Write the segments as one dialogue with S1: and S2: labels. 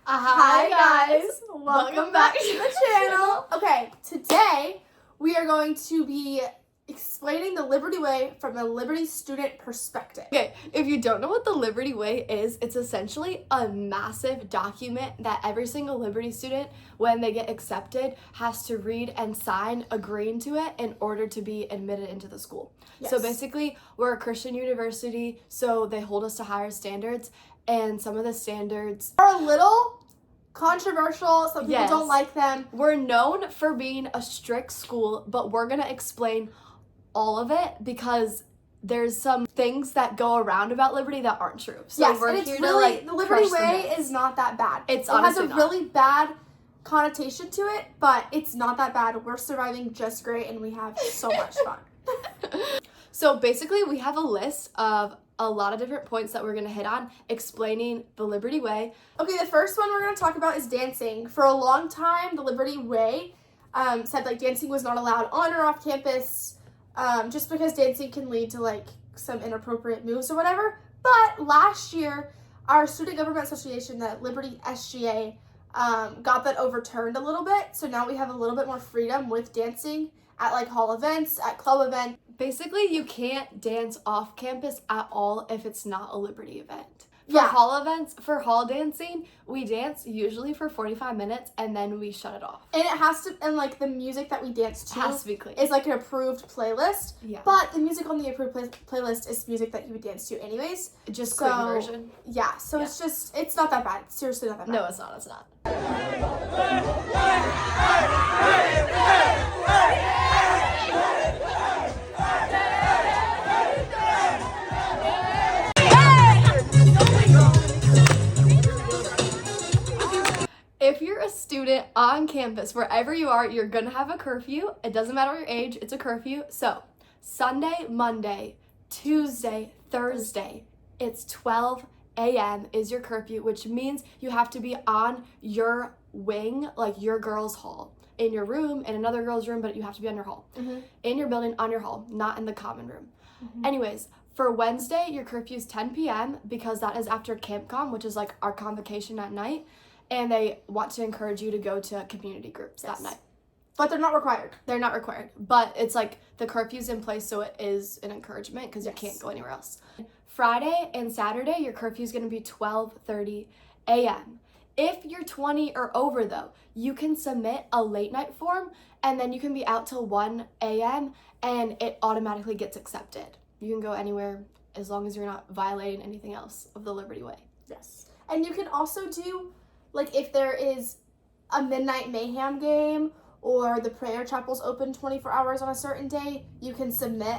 S1: Hi guys, welcome back to the channel. Okay, today we are going to be explaining the Liberty Way from a Liberty student perspective.
S2: Okay, if you don't know what the Liberty Way is, it's essentially a massive document that every single Liberty student, when they get accepted, has to read and sign agreeing to it in order to be admitted into the school.
S1: Yes.
S2: So basically, we're a Christian university, so they hold us to higher standards, and some of the standards
S1: are a little controversial. Some people don't like them.
S2: We're known for being a strict school, but we're gonna explain all of it because there's some things that go around about Liberty that aren't true. So
S1: yes,
S2: we're
S1: and it's
S2: here
S1: really,
S2: to
S1: the Liberty Way is not that bad.
S2: It
S1: has a really bad connotation to it, but it's not that bad. We're surviving just great, and we have so much fun.
S2: So basically, we have a list of a lot of different points that we're going to hit on explaining the Liberty Way.
S1: Okay, the first one we're going to talk about is dancing. For a long time, the Liberty Way said like dancing was not allowed on or off campus, just because dancing can lead to like some inappropriate moves or whatever. But last year, our Student Government Association, the Liberty SGA, got that overturned a little bit. So now we have a little bit more freedom with dancing at like hall events, at club events.
S2: Basically, you can't dance off campus at all if it's not a Liberty event. For hall dancing, we dance usually for 45 minutes and then we shut it off.
S1: And it has to, and like the music that we dance to
S2: has to be clean.
S1: Is like an approved playlist.
S2: Yeah.
S1: But the music on the approved playlist is music that you would dance to anyways.
S2: Just clean version.
S1: Yeah, so it's not that bad. It's seriously not that bad.
S2: No, it's not. It's not. If you're a student on campus, wherever you are, you're gonna have a curfew. It doesn't matter your age, it's a curfew. So, Sunday, Monday, Tuesday, Thursday, it's 12 a.m. is your curfew, which means you have to be on your wing, like your girls' hall. In your room, in another girl's room, but you have to be on your hall. Mm-hmm. In your building, on your hall, not in the common room. Mm-hmm. Anyways, for Wednesday, your curfew is 10 p.m. because that is after CampCom, which is like our convocation at night. And they want to encourage you to go to community groups that night.
S1: But they're not required.
S2: They're not required. But it's like the curfew's in place, so it is an encouragement because you can't go anywhere else. Friday and Saturday, your curfew is going to be 12:30 a.m. If you're 20 or over, though, you can submit a late night form, and then you can be out till 1 a.m., and it automatically gets accepted. You can go anywhere as long as you're not violating anything else of the Liberty Way.
S1: Yes. And you can also do, like, if there is a midnight mayhem game or the prayer chapel's open 24 hours on a certain day, you can submit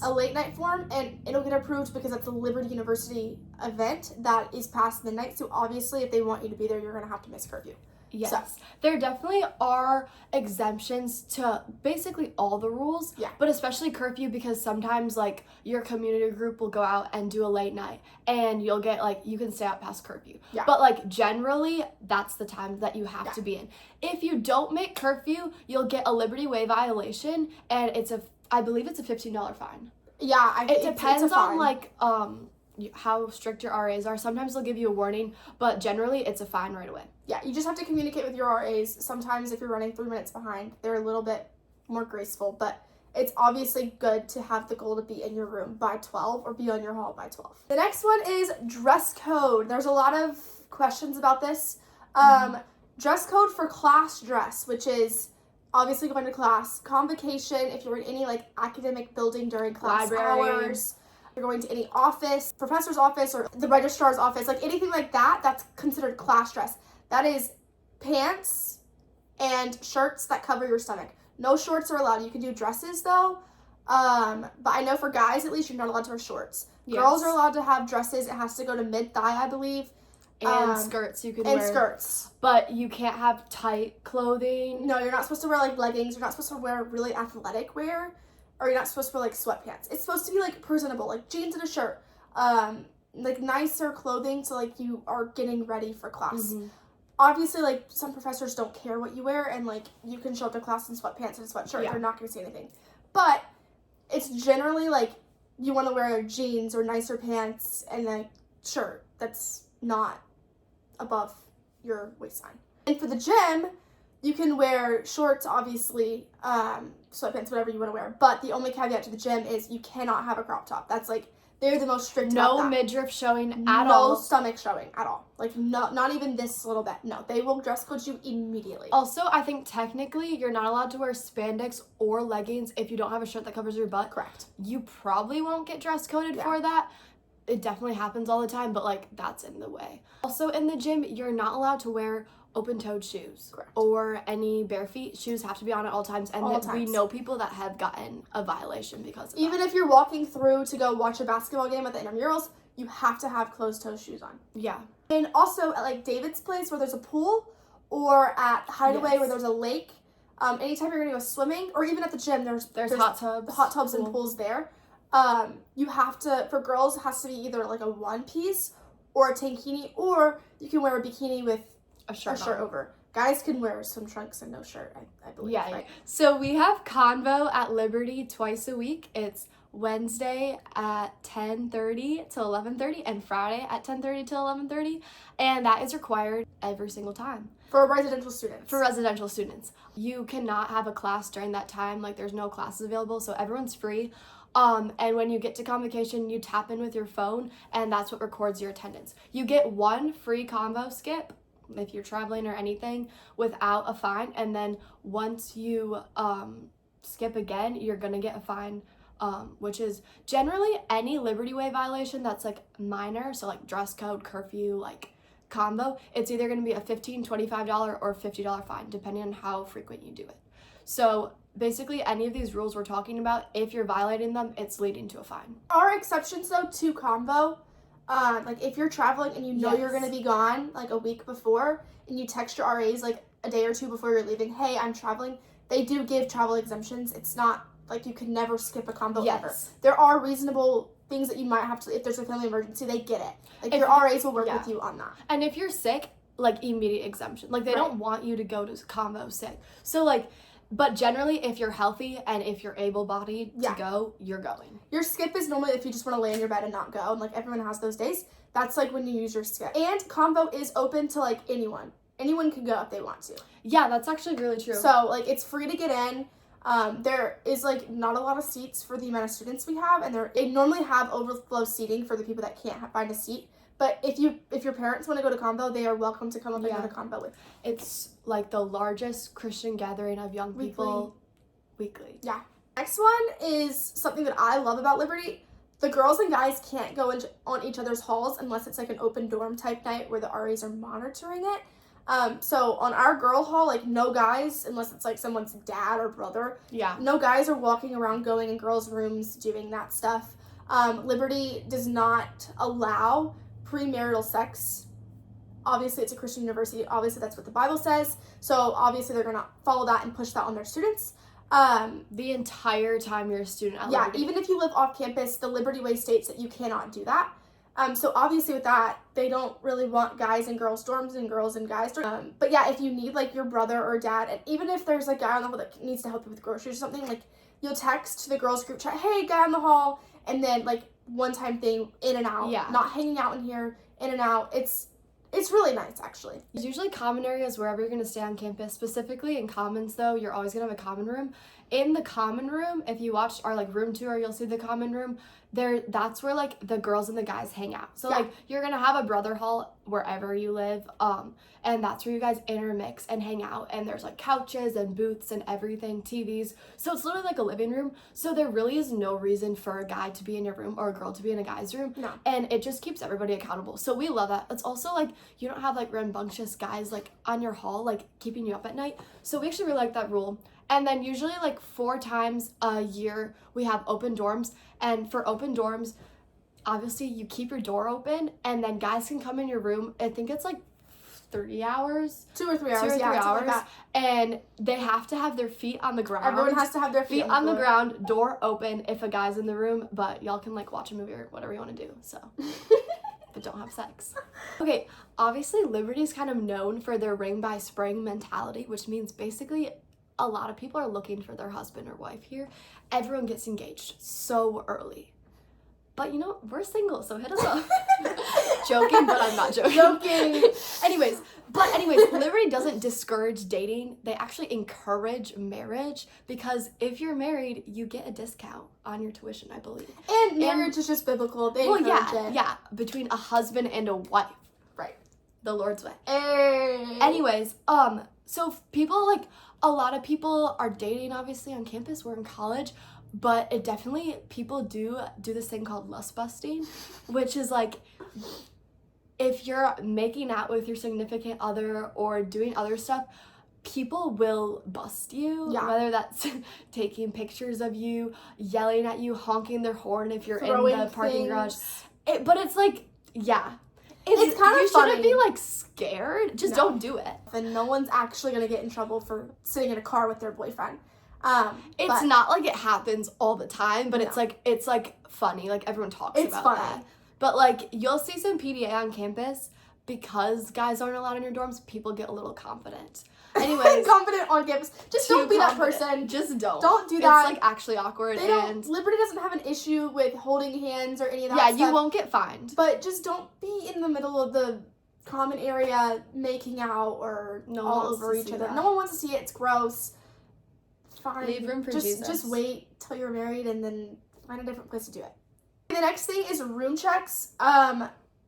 S1: a late night form and it'll get approved because it's a Liberty University event that is past midnight. So obviously, if they want you to be there, you're going to have to miss curfew.
S2: Yes. So. There definitely are exemptions to basically all the rules, but especially curfew because sometimes like your community group will go out and do a late night and you'll get like, you can stay out past curfew. Yeah. But like generally that's the time that you have to be in. If you don't make curfew, you'll get a Liberty Way violation and I believe it's a $15 fine.
S1: Yeah.
S2: It depends on like, how strict your RAs are. Sometimes they'll give you a warning, but generally it's a fine right away.
S1: Yeah, you just have to communicate with your RAs. Sometimes if you're running 3 minutes behind, they're a little bit more graceful, but it's obviously good to have the goal to be in your room by 12 or be on your hall by 12. The next one is dress code. There's a lot of questions about this. Dress code for class dress, which is obviously going to class. Convocation, if you're in any like academic building during class hours. You're going to any office, professor's office, or the registrar's office, like anything like that, that's considered class dress. That is pants and shirts that cover your stomach. No shorts are allowed. You can do dresses though, but I know for guys at least you're not allowed to wear shorts. Yes. Girls are allowed to have dresses. It has to go to mid-thigh, I believe.
S2: And skirts you can wear.
S1: And skirts.
S2: But you can't have tight clothing.
S1: No, you're not supposed to wear like leggings. You're not supposed to wear really athletic wear. Or you're not supposed to wear, like, sweatpants. It's supposed to be, like, presentable, like jeans and a shirt. Like, nicer clothing, so, like, you are getting ready for class. Mm-hmm. Obviously, like, some professors don't care what you wear, and, like, you can show up to class in sweatpants and a sweatshirt. They're not going to say anything. But it's generally, like, you want to wear jeans or nicer pants and a shirt that's not above your waistline. And for the gym, you can wear shorts, obviously, sweatpants, whatever you want to wear. But the only caveat to the gym is you cannot have a crop top. That's like, they're the most strict about that.
S2: No midriff showing at all.
S1: No stomach showing at all. Like, not even this little bit. No, they will dress code you immediately.
S2: Also, I think technically you're not allowed to wear spandex or leggings if you don't have a shirt that covers your butt.
S1: Correct.
S2: You probably won't get dress coded for that. It definitely happens all the time, but like that's in the way. Also in the gym, you're not allowed to wear open-toed shoes.
S1: Correct.
S2: Or any bare feet. Shoes have to be on at all times. And
S1: all
S2: we know people that have gotten a violation because of
S1: Even
S2: that.
S1: if you're walking through to go watch a basketball game at the intramurals, you have to have closed-toe shoes on.
S2: Yeah.
S1: And also at like David's place where there's a pool, or at Hideaway where there's a lake, anytime you're gonna go swimming, or even at the gym, there's
S2: hot tubs.
S1: Hot tubs and pools there. You have to, for girls, it has to be either like a one piece or a tankini, or you can wear a bikini with
S2: a shirt
S1: over. Guys can wear some trunks and no shirt, I believe.
S2: Yeah.
S1: Right?
S2: So we have Convo at Liberty twice a week. It's Wednesday at 10:30 to 11:30 and Friday at 10:30 to 11:30, and that is required every single time.
S1: For residential students. You cannot have a class during that time. Like, there's no classes available, so everyone's free. And when you get to Convocation, you tap in with your phone, and that's what records your attendance. You get one free Convo skip if you're traveling or anything without a fine, and then once you skip again, you're gonna get a fine, which is generally any Liberty Way violation that's like minor, so like dress code, curfew, like combo, it's either going to be a $15, $25, or $50 fine, depending on how frequent you do it. So basically, any of these rules we're talking about, if you're violating them, it's leading to a fine. Are exceptions, though, to combo. Like, if you're traveling and you know you're going to be gone, like, a week before, and you text your RAs, like, a day or two before you're leaving, hey, I'm traveling, they do give travel exemptions. It's not, like, you can never skip a combo ever. There are reasonable things that you might have to, if there's a family emergency, they get it. Like, your RAs will work with you on that.
S2: And if you're sick, like, immediate exemption. Like, they don't want you to go to combo sick. So, like, but generally, if you're healthy and if you're able-bodied to go, you're going.
S1: Your skip is normally if you just want to lay in your bed and not go, and, like, everyone has those days. That's, like, when you use your skip. And combo is open to, like, anyone. Anyone can go if they want to.
S2: Yeah, that's actually really true.
S1: So, like, it's free to get in. There is, like, not a lot of seats for the amount of students we have, and they normally have overflow seating for the people that can't find a seat. But if your parents want to go to combo, they are welcome to come up and go to combo with.
S2: It's like the largest Christian gathering of young people weekly.
S1: Yeah. Next one is something that I love about Liberty. The girls and guys can't go on each other's halls unless it's like an open dorm type night where the RAs are monitoring it. So on our girl hall, like, no guys, unless it's like someone's dad or brother.
S2: Yeah.
S1: No guys are walking around going in girls' rooms doing that stuff. Liberty does not allow premarital sex. Obviously, it's a Christian university. Obviously, that's what the Bible says. So obviously, they're going to follow that and push that on their students.
S2: The entire time you're a student at Liberty.
S1: Even if you live off campus, the Liberty Way states that you cannot do that. So obviously with that, they don't really want guys in girls' dorms and girls and guys' dorms. But yeah, if you need, like, your brother or dad, and even if there's a guy on the hall that needs to help you with groceries or something, like, you'll text the girls' group chat, hey, guy on the hall, and then, like, one-time thing, in and out.
S2: Yeah.
S1: Not hanging out in here, in and out. It's really nice, actually.
S2: There's usually common areas wherever you're going to stay on campus. Specifically in commons, though, you're always going to have a common room. In the common room, if you watch our, like, room tour, you'll see the common room. That's where, like, the girls and the guys hang out. So, like, you're going to have a brother hall wherever you live, and that's where you guys intermix and hang out. And there's, like, couches and booths and everything, TVs. So it's literally like a living room. So there really is no reason for a guy to be in your room or a girl to be in a guy's room.
S1: No.
S2: And it just keeps everybody accountable. So we love that. It's also, like, you don't have, like, rambunctious guys, like, on your hall, like, keeping you up at night. So we actually really like that rule. And then usually, like, 4 times a year, we have open dorms. And for open dorms, obviously, you keep your door open, and then guys can come in your room. I think it's, like, 3 hours.
S1: 2 or 3 hours,
S2: 2 or 3 hours.
S1: Like,
S2: and they have to have their feet on the ground.
S1: everyone has to have their feet
S2: on the ground, door open if a guy's in the room, but y'all can, like, watch a movie or whatever you want to do, so. But don't have sex. Okay, obviously, Liberty's kind of known for their ring by spring mentality, which means basically a lot of people are looking for their husband or wife here. Everyone gets engaged so early. But we're single, so hit us up. Joking, but I'm not joking. Anyways, Liberty doesn't discourage dating. They actually encourage marriage, because if you're married, you get a discount on your tuition, I believe.
S1: And marriage is just biblical. They encourage it.
S2: Yeah, between a husband and a wife.
S1: Right.
S2: The Lord's way.
S1: Hey.
S2: Anyways, so people, a lot of people are dating, obviously, on campus. We're in college. But it definitely, people do this thing called lust busting, which is if you're making out with your significant other or doing other stuff, people will bust you.
S1: Yeah.
S2: Whether that's taking pictures of you, yelling at you, honking their horn if you're
S1: Throwing
S2: in the parking garage.
S1: things.
S2: But it's yeah.
S1: It's kind of
S2: You
S1: funny.
S2: shouldn't be scared. Just don't do it.
S1: And no one's actually going to get in trouble for sitting in a car with their boyfriend.
S2: It's not it happens all the time, but
S1: No.
S2: it's funny. Everyone talks
S1: It's
S2: about
S1: funny.
S2: that. But you'll see some PDA on campus, because guys aren't allowed in your dorms. People get a little confident. Anyways,
S1: confident on campus. Just don't be that person.
S2: Just don't.
S1: Don't do that.
S2: It's actually awkward.
S1: Liberty doesn't have an issue with holding hands or any of that
S2: yeah,
S1: stuff.
S2: you won't get fined.
S1: But just don't be in the middle of the common area making out or all over each other. No one wants to see it. It's gross. Fine.
S2: Leave room for Jesus.
S1: Just wait till you're married and then find a different place to do it. The next thing is room checks.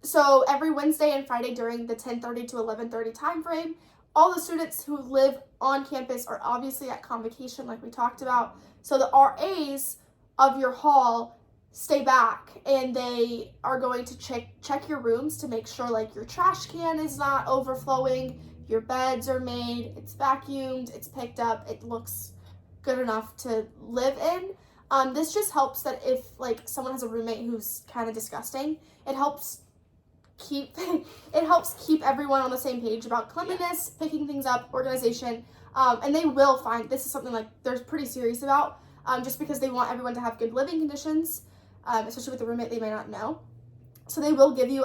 S1: So every Wednesday and Friday during the 10:30 to 11:30 time frame, all the students who live on campus are obviously at Convocation, like we talked about. So the RAs of your hall stay back, and they are going to check your rooms to make sure your trash can is not overflowing, your beds are made, it's vacuumed, it's picked up, it looks good enough to live in. This just helps that if someone has a roommate who's kind of disgusting, it helps keep everyone on the same page about cleanliness, picking things up, organization, and they will find this is something they're pretty serious about, just because they want everyone to have good living conditions, especially with a roommate they may not know. So they will give you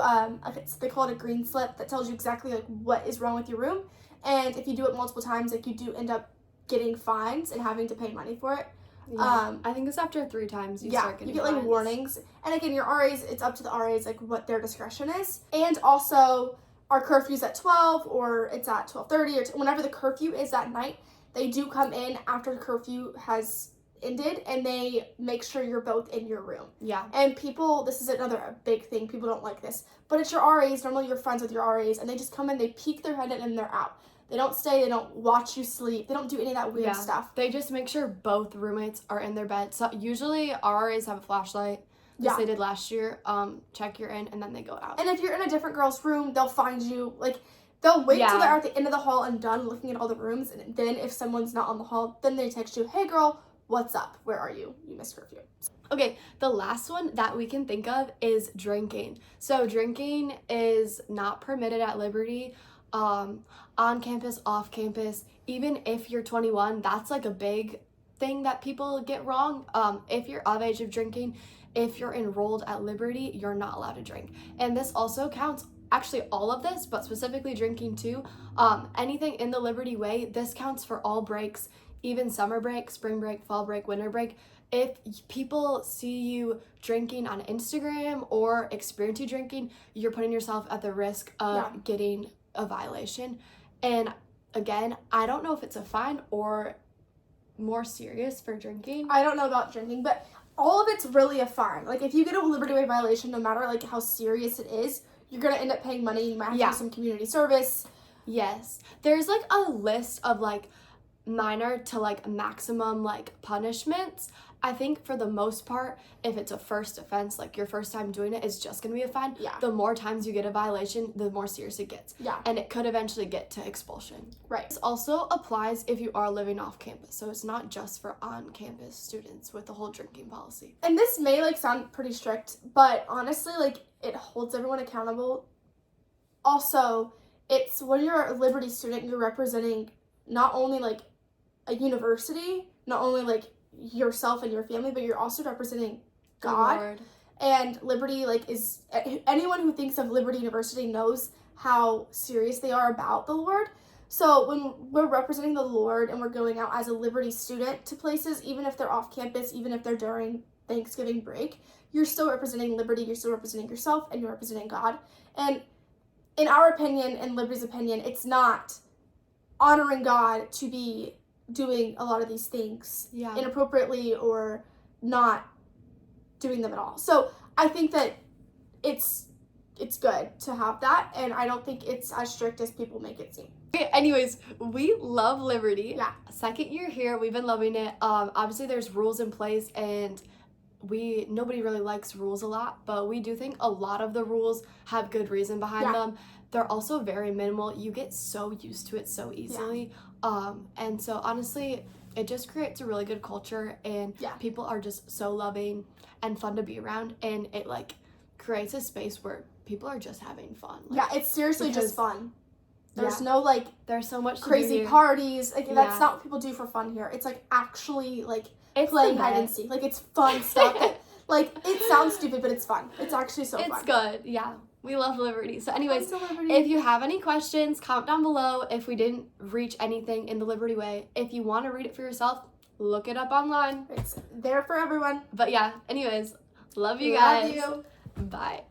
S1: they call it a green slip that tells you exactly what is wrong with your room, and if you do it multiple times, you do end up getting fines and having to pay money for it.
S2: Yeah. I think it's after 3 times you start getting
S1: you get
S2: fines.
S1: warnings. And again, your RAs, it's up to the RAs what their discretion is. And also our curfew's at 12 or it's at 12:30 or whenever the curfew is that night, they do come in after the curfew has ended and they make sure you're both in your room.
S2: Yeah.
S1: And this is another big thing, people don't like this, but it's your RAs, normally you're friends with your RAs, and they just come in, they peek their head in and they're out. They don't stay, they don't watch you sleep, they don't do any of that weird stuff.
S2: They just make sure both roommates are in their bed. So usually RAs have a flashlight. Yes, they did last year. Check you're in, and then they go out.
S1: And if you're in a different girl's room, they'll find you, they'll wait till they're at the end of the hall and done looking at all the rooms, and then if someone's not on the hall, then they text you, hey girl, what's up? Where are you? You missed curfew.
S2: Okay, the last one that we can think of is drinking. So drinking is not permitted at Liberty. On campus, off campus, even if you're 21, that's a big thing that people get wrong. If you're of age of drinking, if you're enrolled at Liberty, you're not allowed to drink. And this also counts, actually all of this, but specifically drinking too. Anything in the Liberty Way, this counts for all breaks, even summer break, spring break, fall break, winter break. If people see you drinking on Instagram or experience you drinking, you're putting yourself at the risk of getting a violation. And again, I don't know if it's a fine or more serious for drinking.
S1: I don't know about drinking, but all of it's really a fine. If you get a Liberty Way violation, no matter how serious it is, you're gonna end up paying money. You might have to do some community service.
S2: Yes, there's a list of minor to maximum punishments. I think for the most part, if it's a first offense, your first time doing it, it's just going to be a fine.
S1: Yeah.
S2: The more times you get a violation, the more serious it gets.
S1: Yeah.
S2: And it could eventually get to expulsion.
S1: Right.
S2: This also applies if you are living off campus. So it's not just for on-campus students with the whole drinking policy.
S1: And this may sound pretty strict, but honestly, it holds everyone accountable. Also, it's when you're a Liberty student, you're representing not only a university, not only yourself and your family, but you're also representing God.
S2: Lord.
S1: And Liberty is anyone who thinks of Liberty University knows how serious they are about the Lord. So when we're representing the Lord and we're going out as a Liberty student to places, even if they're off campus, even if they're during Thanksgiving break, you're still representing liberty, you're still representing yourself, and you're representing God. And in our opinion, in Liberty's opinion, it's not honoring God to be doing a lot of these things inappropriately or not doing them at all. So I think that it's good to have that, and I don't think it's as strict as people make it seem.
S2: Okay, anyways, we love Liberty.
S1: Yeah.
S2: Second year here, we've been loving it. Obviously there's rules in place, and nobody really likes rules a lot, but we do think a lot of the rules have good reason behind them. They're also very minimal. You get so used to it so easily. And so honestly, it just creates a really good culture, and people are just so loving and fun to be around, and it like creates a space where people are just having fun. Like,
S1: it's seriously just fun. There's no like
S2: there's so much
S1: crazy parties. Like that's not what people do for fun here. It's like actually like
S2: it's
S1: playing hide and seek. Like it's fun stuff. Like it sounds stupid, but it's fun. It's actually so fun.
S2: It's good. Yeah. We love Liberty. So anyways, if you have any questions, comment down below if we didn't reach anything in the Liberty way. If you want to read it for yourself, look it up online.
S1: It's there for everyone.
S2: But yeah, anyways, love you guys.
S1: Love you.
S2: Bye.